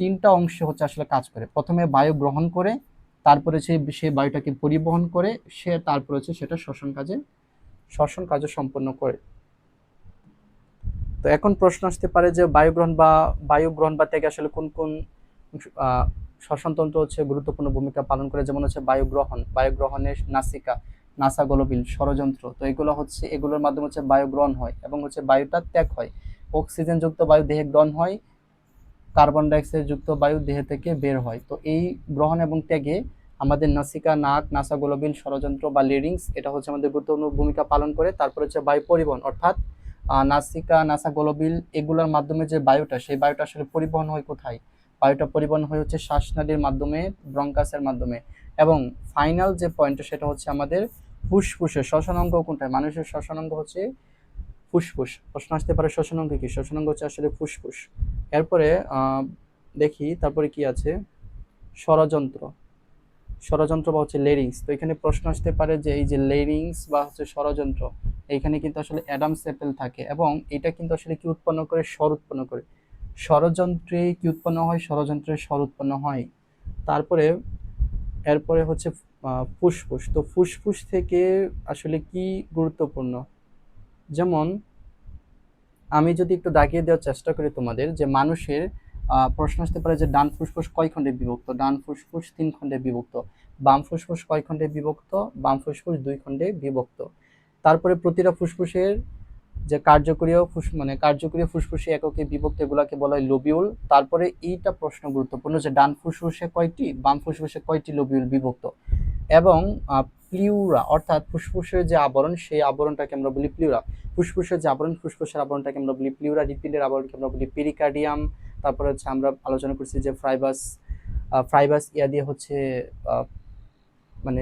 3টা অংশে হচ্ছে আসলে কাজ করে। প্রথমে বায়ু গ্রহণ করে, তারপরে সেই বায়ুটাকে পরিবহন করে, তারপর হচ্ছে সেটা শ্বসন কার্য সম্পন্ন করে। তো এখন প্রশ্ন আসতে পারে যে বায়ু গ্রহণ বা ত্যাগে আসলে কোন কোন শ্বসনতন্ত্র হচ্ছে গুরুত্বপূর্ণ ভূমিকা পালন করে। যেমন হচ্ছে বায়ু গ্রহণের নাসিকা, নাসা গ্লোবিল ষড়যন্ত্র। তো এগুলো হচ্ছে, এগুলোর মাধ্যমে হচ্ছে বায়ু গ্রহণ হয় এবং হচ্ছে বায়ুটা ত্যাগ হয়। অক্সিজেন যুক্ত বায়ু দেহে গ্রহণ হয়, কার্বন ডাইঅক্সাইড যুক্ত বায়ু দেহ থেকে বের হয়। তো এই গ্রহণ এবং ত্যাগে আমাদের নাসিকা, নাক, নাসাগোলবিল ষড়যন্ত্র বা লিরিংস এটা হচ্ছে আমাদের গুরুত্বপূর্ণ ভূমিকা পালন করে। তারপর হচ্ছে বায়ু পরিবহন, অর্থাৎ নাসিকা, নাসাগোলবিল এগুলোর মাধ্যমে যে বায়ুটা, সেই বায়ুটা আসলে পরিবহন হয় কোথায়? বায়ুটা পরিবহন হয় হচ্ছে শ্বাসনালীর মাধ্যমে, ব্রঙ্কাসের মাধ্যমে। এবং ফাইনাল যে পয়েন্ট সেটা হচ্ছে আমাদের ফুসফুসে। শ্বসন অঙ্গ কোনটা? মানুষের শ্বসন অঙ্গ হচ্ছে ফুসফুস। প্রশ্ন আসতে পারে শ্বসন অঙ্গ কি? শ্বসন অঙ্গ হচ্ছে আসলে ফুসফুস। এরপরে দেখি তারপরে কি আছে, ষড়যন্ত্র। ষড়যন্ত্র বা হচ্ছে লেরিংস। তো এখানে প্রশ্ন আসতে পারে যে এই যে লেরিংস বা হচ্ছে ষড়যন্ত্র, এইখানে কিন্তু আসলে অ্যাডামস অ্যাপেল থাকে এবং এটা কিন্তু আসলে কি উৎপন্ন করে? স্বর উৎপন্ন করে। ষড়যন্ত্রে কি উৎপন্ন হয়? ষড়যন্ত্রে স্বর উৎপন্ন হয়। তারপরে এরপরে হচ্ছে ফুসফুস। তো ফুসফুস থেকে আসলে কি গুরুত্বপূর্ণ, যেমন আমি যদি একটু দাগিয়ে দেওয়ার চেষ্টা করি তোমাদের, যে মানুষের প্রশ্ন আসতে পারে যে ডান ফুসফুস কয় খণ্ডে বিভক্ত? ডান ফুসফুস 3 খণ্ডে বিভক্ত। বাম ফুসফুস কয় খণ্ডে বিভক্ত? বাম ফুসফুস 2 খণ্ডে বিভক্ত। তারপরে প্রতিটা ফুসফুসের যে কার্যকরী ফুসফুসে এককে বিভক্ত, এগুলাকে বলা হয় লোবিউল। তারপরে এইটা প্রশ্ন গুরুত্বপূর্ণ যে ডান ফুসফুসে কয়টি, বাম ফুসফুসে কয়টি লোবিউল বিভক্ত। এবং প্লিউরা, অর্থাৎ ফুসফুসের যে আবরণ, সেই আবরণটাকে আমরা বলি প্লিউরা। ফুসফুসের যে আবরণ, ফুসফুসের আবরণটাকে আমরা বলি প্লিউরা। হৃৎপিণ্ডের আবরণকে আমরা বলি পেরিকার্ডিয়াম। তারপরে হচ্ছে আমরা আলোচনা করছি যে ফ্রাইবাস ইয়া দিয়ে হচ্ছে মানে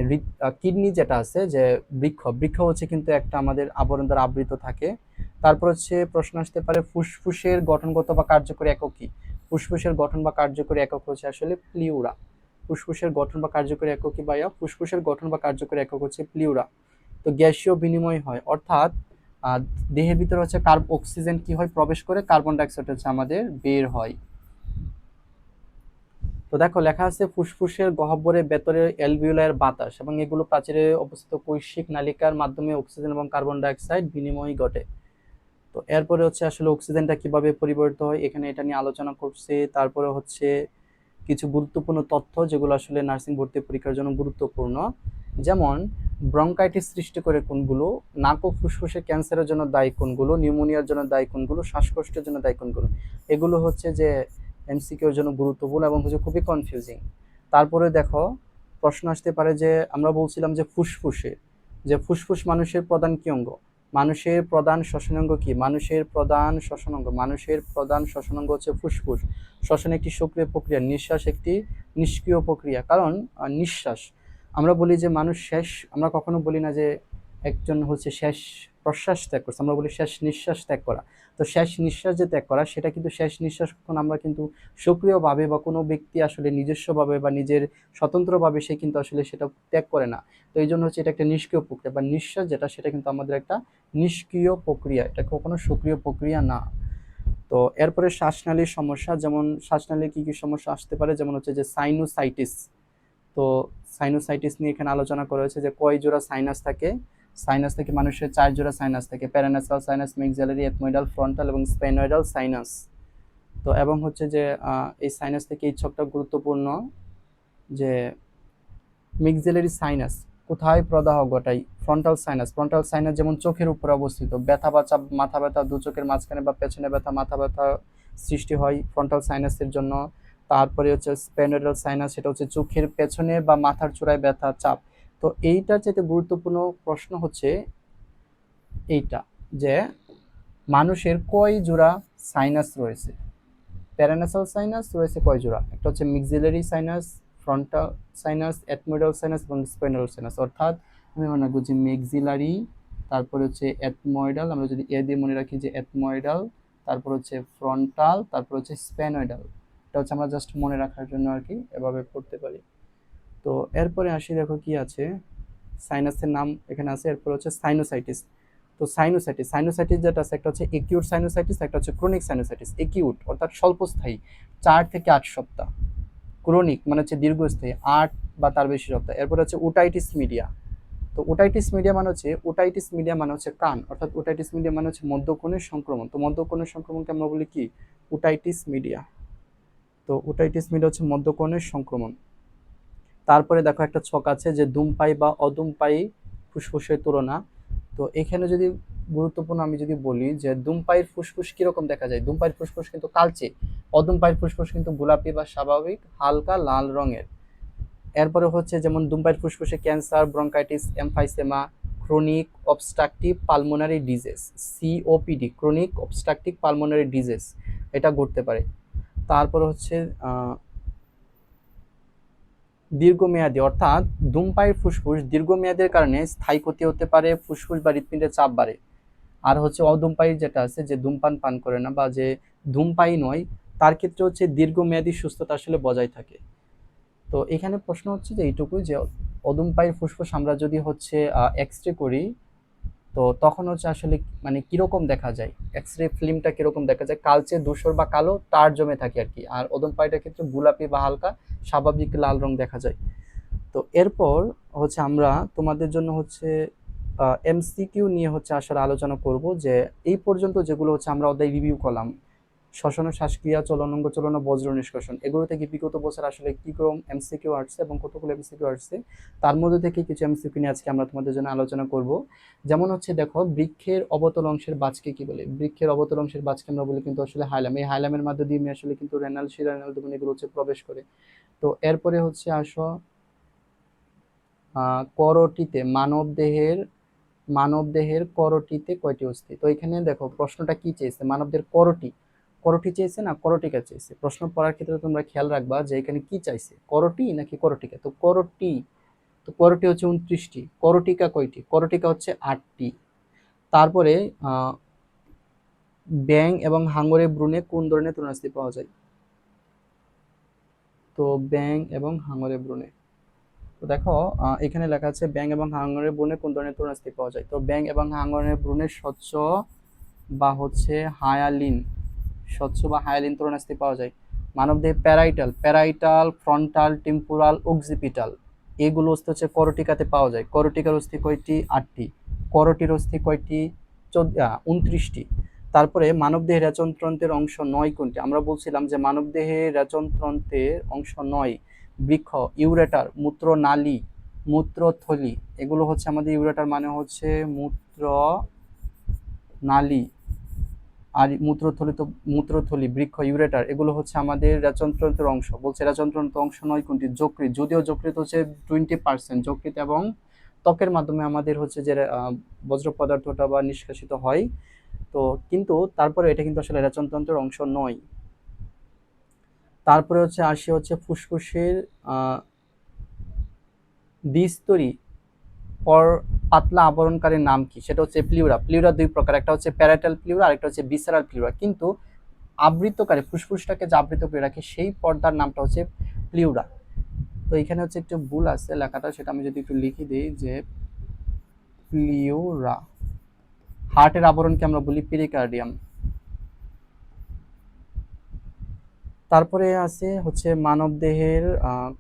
কিডনি যেটা আছে, যে বৃক্ষ হচ্ছে কিন্তু একটা আমাদের আবরণ দ্বারা আবৃত থাকে। তারপর হচ্ছে প্রশ্ন আসতে পারে ফুসফুসের গঠনগত বা কার্যকরী একক কি? ফুসফুসের গঠন বা কার্যকরী একক হচ্ছে আসলে প্লিউরা। ফুসফুসের গঠন বা কার্যকরী একক কি ভাইয়া? ফুসফুসের গঠন বা কার্যকরী একক হচ্ছে প্লিউরা। তো গ্যাসীয় বিনিময় হয়, অর্থাৎ দেহের ভিতরে হচ্ছে অক্সিজেন কি হয়? প্রবেশ করে, কার্বন ডাইঅক্সাইড হচ্ছে আমাদের বের হয়। তো দেখো লেখা আছে ফুসফুসের গহ্বরের ভেতরে অ্যালভিওলার বাতাস এবং এগুলো প্রাচীরে অবস্থিত কৈশিক নালিকার মাধ্যমে অক্সিজেন এবং কার্বন ডাইঅক্সাইড বিনিময় ঘটে। তো এরপরে হচ্ছে আসলে অক্সিজেনটা কিভাবে পরিবর্তিত হয়, এখানে এটা নিয়ে আলোচনা করছে। তারপরে হচ্ছে কিছু গুরুত্বপূর্ণ তথ্য যেগুলো আসলে নার্সিং ভর্তি পরীক্ষার জন্য গুরুত্বপূর্ণ, যেমন ব্রঙ্কাইটিস সৃষ্টি করে কোনগুলো, নাক ও ফুসফুসে ক্যান্সারের জন্য দায়ী কোনগুলো, নিউমোনিয়ার জন্য দায়ী কোনগুলো, শ্বাসকষ্টের জন্য দায়ী কোনগুলো। এগুলো হচ্ছে যে এমসিকিউর জন্য গুরুত্বপূর্ণ এবং হচ্ছে খুবই কনফিউজিং। তারপরে দেখো প্রশ্ন আসতে পারে যে আমরা বলছিলাম যে ফুসফুস মানুষের প্রধান কি অঙ্গ? মানুষের প্রধান শ্বসনাঙ্গ কি? মানুষের প্রধান শ্বসনাঙ্গ হচ্ছে ফুসফুস। শ্বসন একটি সক্রিয় প্রক্রিয়া, নিঃশ্বাস একটি নিষ্ক্রিয় প্রক্রিয়া। কারণ নিঃশ্বাস, আমরা বলি যে মানুষ শেষ, আমরা কখনো বলি না যে একজন হচ্ছে শেষ প্রশ্বাস ত্যাগ করছে, আমরা বলি শেষ নিঃশ্বাস ত্যাগ করা। তো শেষ নিঃশ্বাস যে ত্যাগ করা, সেটা কিন্তু শেষ নিঃশ্বাস কখন আমরা কিন্তু সক্রিয়ভাবে বা কোনো ব্যক্তি আসলে নিজস্বভাবে বা নিজের স্বতন্ত্রভাবে সে কিন্তু আসলে সেটা ত্যাগ করে না। তো এই জন্য হচ্ছে এটা একটা নিষ্ক্রিয় প্রক্রিয়া, বা নিঃশ্বাস যেটা সেটা কিন্তু আমাদের একটা নিষ্ক্রিয় প্রক্রিয়া, এটা কখনো সক্রিয় প্রক্রিয়া না। তো এরপরে শ্বাসনালীর সমস্যা, যেমন শ্বাসনালীর কি কি সমস্যা আসতে পারে, যেমন হচ্ছে যে সাইনোসাইটিস। তো সাইনোসাইটিস নিয়ে এখানে আলোচনা করা হয়েছে যে কয় জোড়া সাইনাস থাকে। সাইনাস থেকে মানুষের 4 জোড়া সাইনাস থাকে, প্যারানাসাল সাইনাস, মেক্সিলারি, এথমোইডাল, ফ্রন্টাল এবং স্পেনয়েডাল সাইনাস। তো এবং হচ্ছে যে এই সাইনাস থেকে এই ছকটা গুরুত্বপূর্ণ, যে মেক্সিলারি সাইনাস কোথায় প্রদাহ ঘটায়? ফ্রন্টাল সাইনাস যেমন চোখের উপরে অবস্থিত, ব্যথা বা চাপ, মাথা ব্যথা, দু চোখের মাঝখানে বা পেছনে ব্যথা, মাথা ব্যথা সৃষ্টি হয় ফ্রন্টাল সাইনাসের জন্য। তারপরে হচ্ছে স্পেনোইডাল সাইনাস, সেটা হচ্ছে চোখের পেছনে বা মাথার চূড়ায় ব্যথা, চাপ। তো এইটার চাইতে গুরুত্বপূর্ণ প্রশ্ন হচ্ছে এইটা, যে মানুষের কয় জোড়া সাইনাস রয়েছে? প্যারানাসাল সাইনাস রয়েছে কয় জোড়া? একটা হচ্ছে মিক্সিলারি সাইনাস, ফ্রন্টাল সাইনাস, এথমোইডাল সাইনাস এবং স্পাইনাল সাইনাস। অর্থাৎ আমি মনে রাখবো যে মেক্সিলারি, তারপরে হচ্ছে এথমোইডাল, আমরা যদি এ দিয়ে মনে রাখি যে এথমোইডাল, তারপর হচ্ছে ফ্রন্টাল, তারপর হচ্ছে স্প্যানয়েডাল। এটা হচ্ছে আমরা জাস্ট মনে রাখার জন্য আর কি এভাবে পড়তে পারি। তো এরপরে আসি, দেখো কি আছে, সাইনাসের নাম এখানে আছে। এরপর হচ্ছে সাইনোসাইটিস। তো সাইনোসাইটিস যেটা আছে, একটা হচ্ছে একিউট সাইনোসাইটিস, একটা হচ্ছে ক্রনিক সাইনোসাইটিস। একিউট অর্থাৎ স্বল্পস্থায়ী, 4 থেকে 8 সপ্তাহ। ক্রনিক মানে হচ্ছে দীর্ঘস্থায়ী, 8 বা তার বেশি সপ্তাহ। এরপর হচ্ছে ওটাইটিস মিডিয়া। তো ওটাইটিস মিডিয়া মানে হচ্ছে কান, অর্থাৎ ওটাইটিস মিডিয়া মানে হচ্ছে মধ্যকোণের সংক্রমণ। তো মধ্যকোণের সংক্রমণকে আমরা বলি কি? Otitis media. তো ওটাইটিস মিডিয়া হচ্ছে মধ্যকোণের সংক্রমণ। তারপরে দেখো একটা ছক আছে যে ধূমপায়ী বা অধূমপায়ী ফুসফুসের তুলনা। তো এখানে যদি গুরুত্বপূর্ণ আমি যদি বলি যে ধূমপায়ীর ফুসফুস কিরকম দেখা যায়, ধূমপায়ীর ফুসফুস কিন্তু কালচে, অধূমপায়ীর ফুসফুস কিন্তু গোলাপি বা স্বাভাবিক হালকা লাল রঙের। এরপরে হচ্ছে যেমন ধূমপায়ীর ফুসফুসে cancer, bronchitis, emphysema, chronic obstructive pulmonary disease, COPD, chronic obstructive pulmonary disease, এটা ঘটতে পারে। তারপরে হচ্ছে দীর্ঘমেয়াদী, অর্থাৎ ধূমপায়ীর ফুসফুস দীর্ঘমেয়াদের কারণে স্থায়ী ক্ষতি হতে পারে, ফুসফুস বা হৃৎপিণ্ডের চাপ বাড়ে। আর হচ্ছে অধূমপায়ী যেটা আছে, যে ধূমপান পান করে না বা যে ধূমপায়ী নয়, তার ক্ষেত্রে হচ্ছে দীর্ঘমেয়াদী সুস্থতা আসলে বজায় থাকে। তো এখানে প্রশ্ন হচ্ছে যে এইটুকুই, যে অধূমপায়ীর ফুসফুস আমরা যদি হচ্ছে এক্স রে করি, তো তখন হচ্ছে আসলে মানে কিরকম দেখা যায়, এক্স রে ফিল্মটা কিরকম দেখা যায়, কালচে ধূসর বা কালো টার জমে থাকে আর কি। আর অধূমপায়ীটার ক্ষেত্রে গোলাপি বা হালকা স্বাভাবিক লাল রং দেখা যায়। তো এরপর হচ্ছে আমরা তোমাদের জন্য হচ্ছে এমসিকিউ নিয়ে হচ্ছে আসলে আলোচনা করব, যে এই পর্যন্ত যেগুলো হচ্ছে আমরা অধ্যায় রিভিউ করলাম, শ্বসন শ্বাসক্রিয়া, চলনাঙ্গ চলন, বজ্র নিষ্কাশন, এগুলো থেকে বিগত বছর আসলে কি রকম এমসিকিউ আসছে এবং কতগুলো এমসিকিউ আসছে, তার মধ্যে থেকে কিছু এমসিকিউ নিয়ে আজকে আমরা তোমাদের জন্য আলোচনা করব। যেমন হচ্ছে দেখো, বৃক্ষের অবতল অংশের বাজকে কি বলে, বৃক্ষের অবতল অংশের বাজকে আমরা বলি কিন্তু আসলে হাইলাম। এই হাইলামের মধ্যে দিয়ে আসলে কিন্তু রেনাল শিরা, রেনাল ধমনী এগুলো হচ্ছে প্রবেশ করে। তো এরপরে হচ্ছে আসো করটিতে, মানবদেহের করটিতে কয়টি অস্থি। তো এখানে দেখো প্রশ্নটা কি চেয়েছে, মানবদেহের করটি, করটি চেয়েছে না করটিকা চেয়েছে। প্রশ্ন পড়ার ক্ষেত্রে তোমরা খেয়াল রাখবা যে এখানে কি চাইছে, করটি নাকি করটিকা। তো করটি, তো করটি হচ্ছে 29টি, করটিকা কয়টি, করটিকা হচ্ছে 8টি। তারপরে ব্যাং এবং হাঙরে ভ্রূণে কোন ধরনের তরুণাস্থি পাওয়া যায়। তো ব্যাং এবং হাঙরে ভ্রূণে, তো দেখো এখানে লেখা আছে ব্যাং এবং হাঙরের ভ্রূণে কোন ধরনের তরুণাস্থি পাওয়া যায়। তো ব্যাং এবং হাঙরের ভ্রূণে স্বচ্ছ বা হচ্ছে হায়ালিন, স্বচ্ছ বা হায়ালিন তরুণাস্থি পাওয়া যায়। মানবদেহে প্যারাইটাল, ফ্রন্টাল, টেম্পোরাল, অক্সিপিটাল, এগুলো অস্থি হচ্ছে করটিকাতে পাওয়া যায়। করটিকার অস্থি কয়টি, 8টি। করটির অস্থি কয়টি, 29টি। তারপরে মানবদেহের রেচনতন্ত্রের অংশ 9 কোনটি। আমরা বলছিলাম যে মানবদেহের রেচনতন্ত্রের অংশ 9, বৃক্ষ, ইউরেটার, মূত্রনালী, মূত্রথলি, এগুলো হচ্ছে আমাদের ইউরেটার মানে হচ্ছে মূত্র নালী, আর মূত্রথলি, বৃক্ষ, ইউরেটার, এগুলো হচ্ছে আমাদের রেচনতন্ত্রের অংশ। বলছে রেচনতন্ত্রের অংশ 9 কোনটি, যকৃৎ, যদিও যকৃৎ হচ্ছে 20%, যকৃৎ এবং ত্বকের মাধ্যমে আমাদের হচ্ছে যে বজ্র পদার্থটা বা নিষ্কাশিত হয়। তো কিন্তু তারপরে এটা কিন্তু আসলে রেচনতন্ত্রের অংশ নয়। তারপরে হচ্ছে আসি হচ্ছে ফুসফুসের দ্বিস্তরী পর পাতলা আবরণকারীর নাম কি, সেটা হচ্ছে প্লিউরা। প্লিউরা দুই প্রকার, একটা হচ্ছে প্যারাটাল প্লিউরা, আরেকটা হচ্ছে ভিসেরাল প্লিউরা। কিন্তু আবৃতকারী, ফুসফুসটাকে যে আবৃত করে রাখে সেই পর্দার নামটা হচ্ছে প্লিউরা। তো এখানে হচ্ছে একটু ভুল আছে লেখাটা, সেটা আমি যদি একটু লিখে দিই যে প্লিউরা। হার্টের আবরণকে আমরা বলি পেরিকার্ডিয়াম। তারপরে আছে হচ্ছে মানবদেহের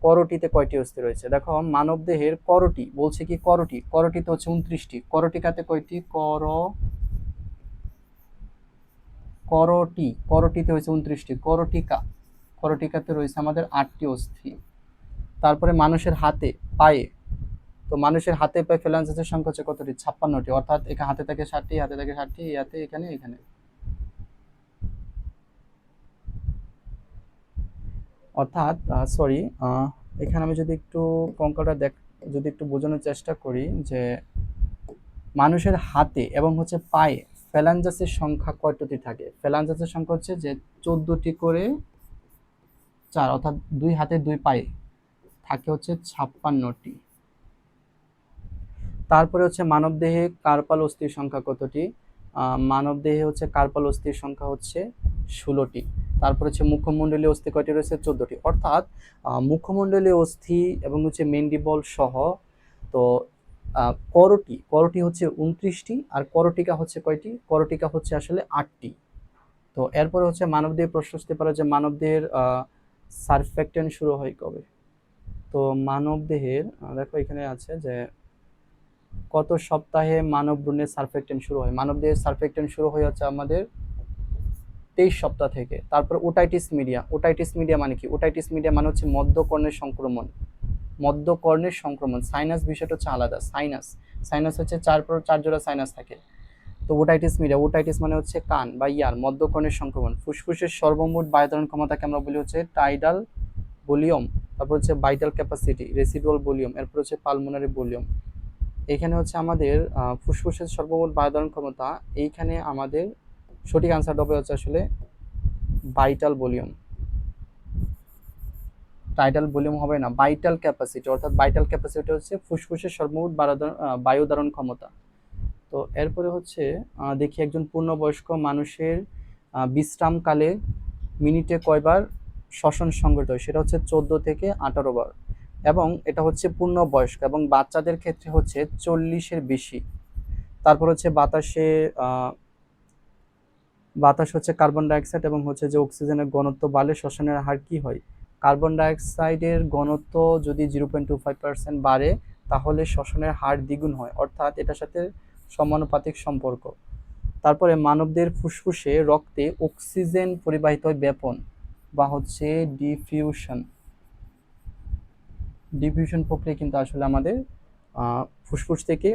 করটিতে কয়টি অস্থি রয়েছে। দেখো মানবদেহের করটি, বলছে কি করটি, করটিতে হচ্ছে 29টি। করটিকাতে কয়টি, করটিতে হয়েছে 29টি। করটিকাতে রয়েছে আমাদের 8টি অস্থি। তারপরে মানুষের হাতে পায়ে, তো মানুষের হাতে পায়ে ফ্যালাঞ্জাসের সংখ্যা হচ্ছে কতটি, 56টি। অর্থাৎ এখানে হাতে থাকে 60টি, হাতে থাকে 60টি, ইয়াতে এখানে এখানে। অর্থাৎ সরি, এখানে আমি যদি একটু অঙ্কটা যদি একটু বোঝানোর চেষ্টা করি, যে মানুষের হাতে এবং হচ্ছে পায়ে ফ্যালাঞ্জাসের সংখ্যা কয়টি থাকে। ফ্যালাঞ্জাসের সংখ্যা হচ্ছে যে 14টি করে 4, অর্থাৎ 2 হাতে 2 পায়ে থাকে হচ্ছে 56টি। তারপরে হচ্ছে মানবদেহে কার্পাল অস্থির সংখ্যা কতটি। মানবদেহে হচ্ছে কার্পাল অস্থির সংখ্যা হচ্ছে 16টি। তারপর হচ্ছে মুখমণ্ডলীয় অস্থি কয়টি রয়েছে, 14টি। অর্থাৎ মুখমণ্ডলীয় অস্থি এবং হচ্ছে মেন্ডিবল সহ, তো করটি হচ্ছে 29টি, আর করটিকা হচ্ছে কয়টি, করটিকা হচ্ছে আসলে 8টি। তো এরপরে হচ্ছে মানবদেহে প্রশ্ন আসতে পারে যে মানবদেহের সারফেক্টেন্ট শুরু হয় কবে। তো মানবদেহের দেখো এখানে আছে যে কত সপ্তাহে মানব ভ্রূণের সারফেক্টেন্ট শুরু হয়। মানবদেহের সারফেক্টেন্ট শুরু হয়ে হচ্ছে আমাদের 23 সপ্তাহ থেকে। তারপর ওটাইটিস মিডিয়া, ওটাইটিস মিডিয়া মানে কি, ওটাইটিস মিডিয়া মানে হচ্ছে মধ্যকর্ণের সংক্রমণ। মধ্যকর্ণের সংক্রমণ। সাইনাস বিষয়টা হচ্ছে আলাদা। সাইনাস সাইনাস হচ্ছে চার জোড়া সাইনাস থাকে। তো ওটাইটিস মিডিয়া, ওটাইটিস মানে হচ্ছে কান বা ইয়ার, মধ্যকর্ণের সংক্রমণ। ফুসফুসের সর্বমোট বায়ু ধারণ ক্ষমতাকে আমরা বলি হচ্ছে টাইডাল ভলিউম, তারপর হচ্ছে ভাইটাল ক্যাপাসিটি, রেসিডুয়াল ভলিউম, এরপর হচ্ছে পালমোনারি ভলিউম। এখানে হচ্ছে আমাদের ফুসফুসের সর্বমোট বায়ু ধারণ ক্ষমতা, এইখানে আমাদের সঠিক আনসারটা হবে হচ্ছে আসলে ভাইটাল ভলিউম। টাইডাল ভলিউম হবে না, ভাইটাল ক্যাপাসিটি, অর্থাৎ ভাইটাল ক্যাপাসিটি হচ্ছে ফুসফুসের সর্বমোট বায়ু ধারণ ক্ষমতা। তো এরপরে হচ্ছে দেখি একজন পূর্ণবয়স্ক মানুষের বিশ্রামকালে মিনিটে কয়বার শ্বসন সংঘটিত হয়, সেটা হচ্ছে 14 থেকে 18 বার, এবং এটা হচ্ছে পূর্ণবয়স্ক, এবং বাচ্চাদের ক্ষেত্রে হচ্ছে 40-এর বেশি। তারপর হচ্ছে বাতাস হচ্ছে কার্বন ডাইঅক্সাইড এবং হচ্ছে যে অক্সিজেনের ঘনত্ব বাড়লে শ্বসনের হার কি হয়। কার্বন ডাইঅক্সাইডের ঘনত্ব যদি 0.25% বাড়ে তাহলে শ্বসনের হার দ্বিগুণ হয়, অর্থাৎ এটার সাথে সমানুপাতিক সম্পর্ক। তারপরে মানবদের ফুসফুসে রক্তে অক্সিজেন পরিবাহিত হয় ব্যাপন বা হচ্ছে ডিফিউশন। ডিফিউশন প্রক্রিয়া কিন্তু আসলে আমাদের ফুসফুস থেকে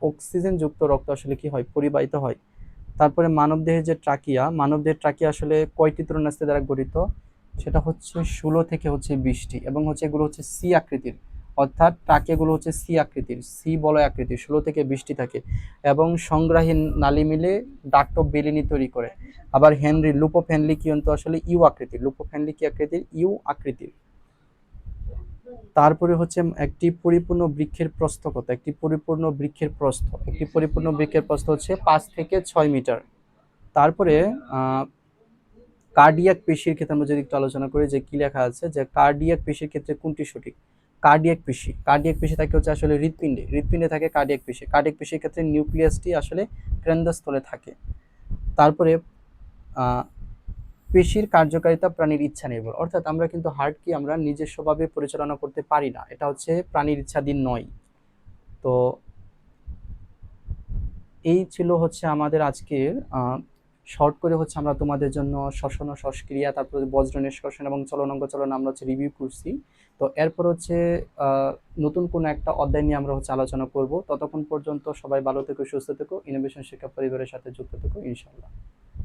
অক্সিজেন যুক্ত রক্ত আসলে কি হয়, পরিবাহিত হয়। তারপরে মানবদেহের যে ট্রাকিয়া, মানবদেহের ট্রাকিয়া আসলে কয়টি তরুণাস্থি দ্বারা গঠিত, সেটা হচ্ছে 16 থেকে হচ্ছে 20টি, এবং হচ্ছে এগুলো হচ্ছে সি আকৃতির, অর্থাৎ ট্রাকিয়াগুলো হচ্ছে সি আকৃতির, সি বলয় আকৃতির, 16 থেকে 20টি থাকে, এবং সংগ্রাহী নালী মিলে ডাক্ট অফ বেলিনি তৈরি করে। আবার হেনরি লুপোফ হেনলি কিন্তু আসলে ইউ আকৃতির, লুপোফ হেনলি কি আকৃতির, ইউ আকৃতির। তারপরে হচ্ছে একটি পরিপূর্ণ বৃক্ষের প্রস্থ কত, একটি পরিপূর্ণ বৃক্ষের প্রস্থ, একটি পরিপূর্ণ বৃক্ষের প্রস্থ হচ্ছে 5 থেকে 6 মিটার। তারপরে কার্ডিয়াক পেশির ক্ষেত্রে আমরা যদি একটু আলোচনা করি, যে কি লেখা আছে, যে কার্ডিয়াক পেশির ক্ষেত্রে কোনটি সঠিক। কার্ডিয়াক পেশি থাকে হচ্ছে আসলে হৃৎপিণ্ডে, হৃৎপিণ্ডে থাকে কার্ডিয়াক পেশি। কার্ডিয়াক পেশির ক্ষেত্রে নিউক্লিয়াসটি আসলে কেন্দ্রস্থলে থাকে। তারপরে পেশির কার্যকারিতা প্রাণীর ইচ্ছা নির্ভর, অর্থাৎ আমরা কিন্তু হার্টকে আমরা নিজস্বভাবে পরিচালনা করতে পারি না, এটা হচ্ছে প্রাণীর ইচ্ছাধীন নয়। তো এই ছিল হচ্ছে আমাদের আজকের শর্ট করে হচ্ছে আমরা তোমাদের জন্য শ্বসন ও শ্বাসক্রিয়া, তারপরে বজ্র নিষ্কাশন এবং চলনাঙ্গ চলন আমরা হচ্ছে রিভিউ করছি। তো এরপর হচ্ছে নতুন কোনো একটা অধ্যায় নিয়ে আমরা হচ্ছে আলোচনা করব। ততক্ষণ পর্যন্ত সবাই ভালো থেকো, সুস্থ থেকো, ইনোভেশন শিক্ষা পরিবারের সাথে যুক্ত থেকো, ইনশাআল্লাহ।